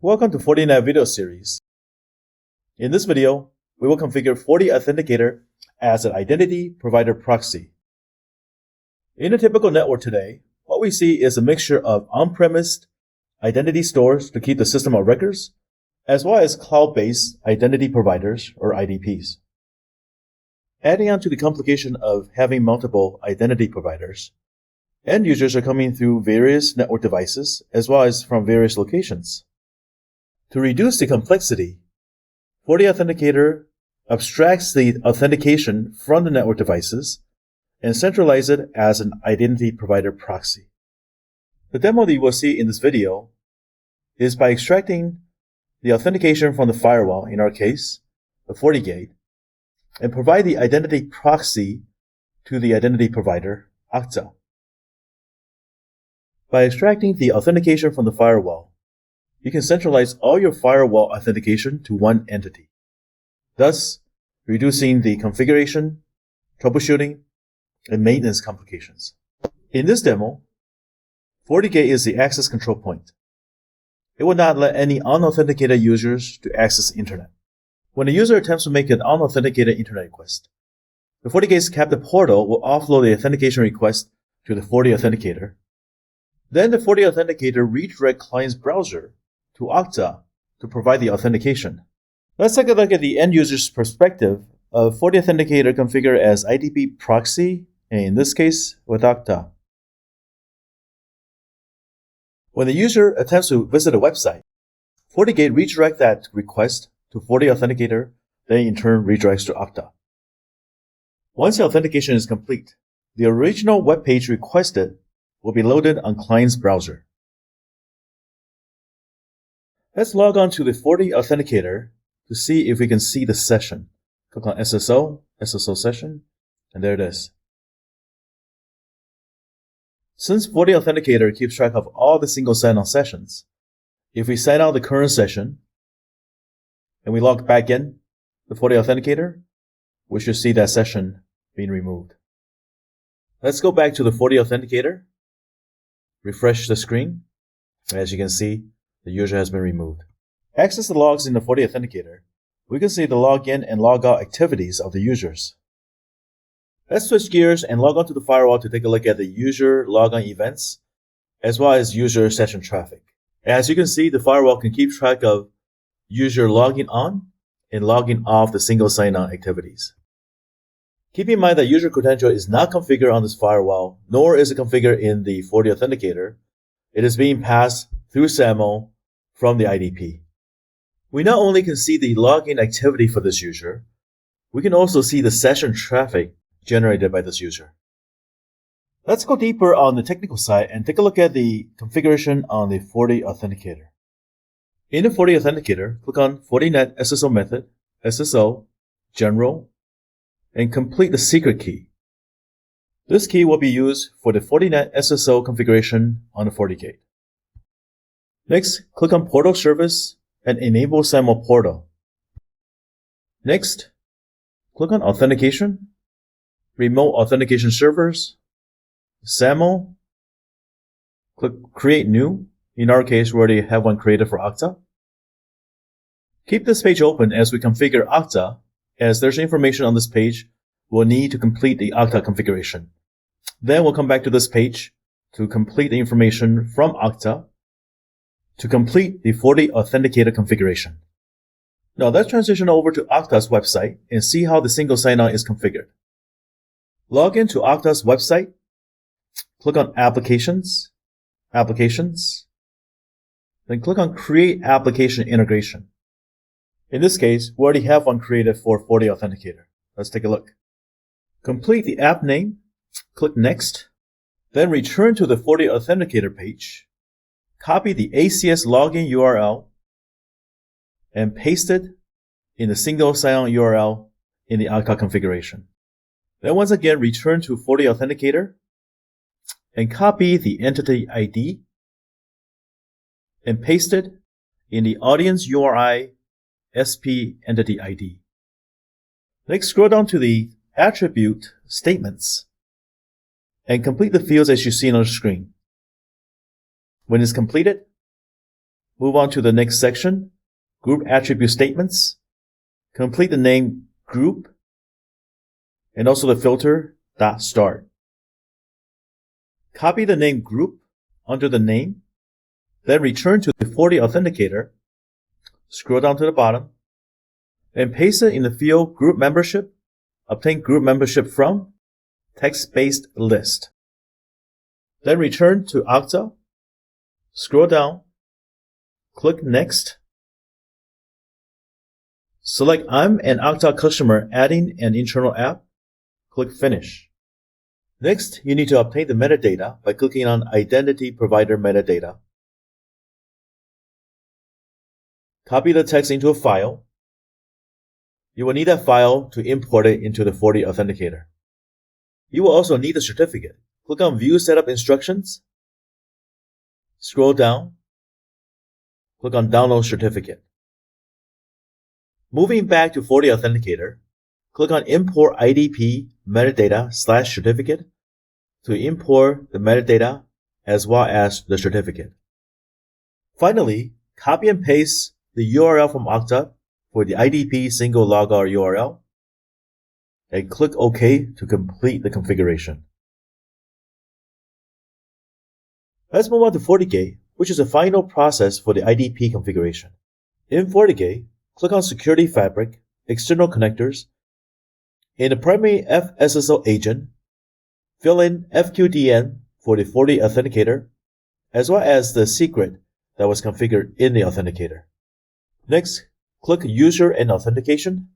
Welcome to FortiNet video series. In this video, we will configure FortiAuthenticator as an identity provider proxy. In a typical network today, what we see is a mixture of on-premise identity stores to keep the system of records, as well as cloud-based identity providers or IdPs. Adding on to the complication of having multiple identity providers, end users are coming through various network devices as well as from various locations. To reduce the complexity, FortiAuthenticator abstracts the authentication from the network devices and centralizes it as an identity provider proxy. The demo that you will see in this video is by extracting the authentication from the firewall, in our case, the FortiGate, and provide the identity proxy to the identity provider, Okta. By extracting the authentication from the firewall, you can centralize all your firewall authentication to one entity, thus reducing the configuration, troubleshooting, and maintenance complications. In this demo, FortiGate is the access control point. It will not let any unauthenticated users to access the internet. When a user attempts to make an unauthenticated internet request, the FortiGate's captive portal will offload the authentication request to the FortiAuthenticator. Then the FortiAuthenticator redirects client's browser to Okta to provide the authentication. Let's take a look at the end user's perspective of FortiAuthenticator configured as IdP Proxy, and in this case, with Okta. When the user attempts to visit a website, FortiGate redirects that request to FortiAuthenticator, then in turn redirects to Okta. Once the authentication is complete, the original web page requested will be loaded on client's browser. Let's log on to the FortiAuthenticator to see if we can see the session. Click on SSO session, and there it is. Since FortiAuthenticator keeps track of all the single sign-on sessions, if we sign out the current session and we log back in the FortiAuthenticator, we should see that session being removed. Let's go back to the FortiAuthenticator, refresh the screen, and as you can see, the user has been removed. Access the logs in the FortiAuthenticator. We can see the login and logout activities of the users. Let's switch gears and log on to the firewall to take a look at the user logon events, as well as user session traffic. As you can see, the firewall can keep track of user logging on and logging off the single sign-on activities. Keep in mind that user credential is not configured on this firewall, nor is it configured in the FortiAuthenticator. It is being passed through SAML from the IdP. We not only can see the login activity for this user, we can also see the session traffic generated by this user. Let's go deeper on the technical side and take a look at the configuration on the FortiAuthenticator. In the FortiAuthenticator, click on FortiNet SSO method, SSO, General, and complete the secret key. This key will be used for the FortiNet SSO configuration on the FortiGate. Next, click on Portal Service and enable SAML Portal. Next, click on Authentication, Remote Authentication Servers, SAML, click Create New. In our case, we already have one created for Okta. Keep this page open as we configure Okta, as there's information on this page we'll need to complete the Okta configuration. Then we'll come back to this page to complete the information from Okta to complete the FortiAuthenticator configuration. Now let's transition over to Okta's website and see how the single sign-on is configured. Log into Okta's website, click on Applications, then click on Create Application Integration. In this case, we already have one created for FortiAuthenticator. Let's take a look. Complete the app name, click Next, then return to the FortiAuthenticator page, copy the ACS login URL, and paste it in the single sign-on URL in the Okta configuration. Then once again, return to FortiAuthenticator and copy the entity ID and paste it in the audience URI SP entity ID. Next, scroll down to the attribute statements and complete the fields as you see on the screen. When it's completed, Move on to the next section, group attribute statements. Complete the name group and also the filter .start. Copy the name group under the name, then return to the FortiAuthenticator, scroll down to the bottom, and paste it in the field group membership. Obtain group membership from text-based list. Then return to Okta, scroll down, click Next. Select I'm an Okta customer adding an internal app, click Finish. Next, you need to obtain the metadata by clicking on Identity Provider Metadata. Copy the text into a file. You will need that file to import it into the FortiAuthenticator. You will also need the certificate. Click on View Setup Instructions. Scroll down. Click on Download Certificate. Moving back to FortiAuthenticator, click on Import IdP Metadata/Certificate to import the metadata as well as the certificate. Finally, copy and paste the URL from Okta for the IdP single logout URL and click OK to complete the configuration. Let's move on to FortiGate, which is the final process for the IdP configuration. In FortiGate, click on Security Fabric, External Connectors. In the primary FSSO agent, fill in FQDN for the FortiAuthenticator, as well as the secret that was configured in the authenticator. Next, click User and Authentication,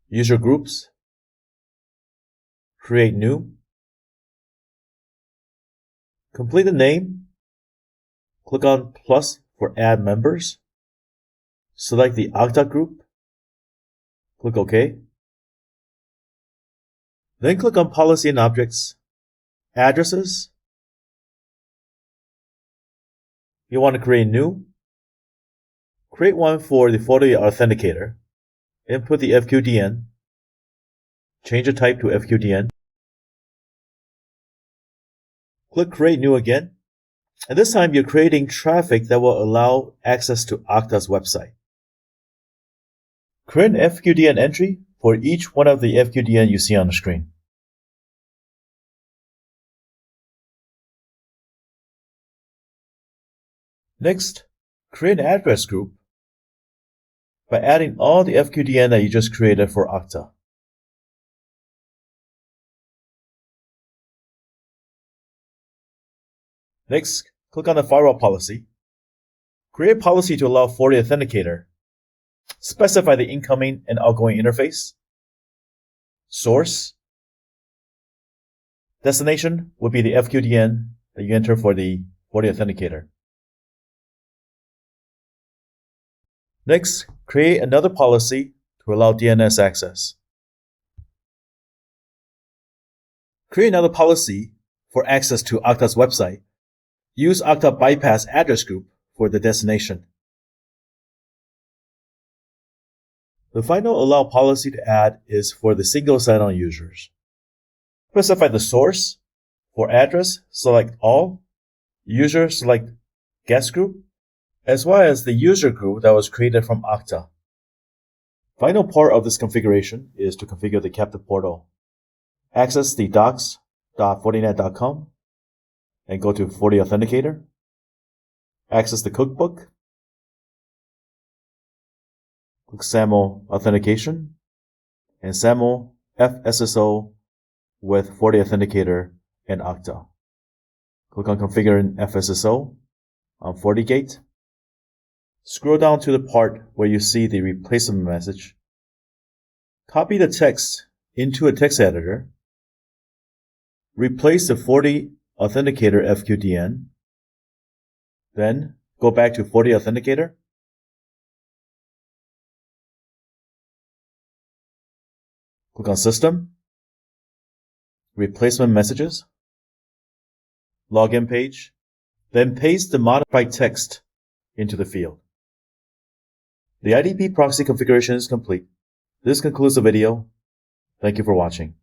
User Groups, Create New, complete the name, click on Plus for Add Members, select the Okta group, click OK. Then click on Policy and Objects, Addresses. You want to create new. Create one for the FortiAuthenticator. Input the FQDN. Change the type to FQDN. Click Create New again. And this time you're creating traffic that will allow access to Okta's website. Create an FQDN entry for each one of the FQDN you see on the screen. Next, create an address group by adding all the FQDN that you just created for Okta. Next, click on the firewall policy. Create a policy to allow FortiAuthenticator. Specify the incoming and outgoing interface. Source. Destination would be the FQDN that you enter for the FortiAuthenticator. Next, create another policy to allow DNS access. Create another policy for access to Okta's website. Use Okta bypass address group for the destination. The final allow policy to add is for the single sign-on users. Specify the source. For address, select all. User, select guest group, as well as the user group that was created from Okta. Final part of this configuration is to configure the captive portal. Access the docs.fortinet.com and go to FortiAuthenticator. Access the cookbook. Click SAML Authentication and SAML FSSO with FortiAuthenticator and Okta. Click on Configuring FSSO on FortiGate. Scroll down to the part where you see the replacement message. Copy the text into a text editor. Replace the FortiAuthenticator FQDN. Then go back to FortiAuthenticator. Click on System. Replacement messages. Login page. Then paste the modified text into the field. The IdP proxy configuration is complete. This concludes the video. Thank you for watching.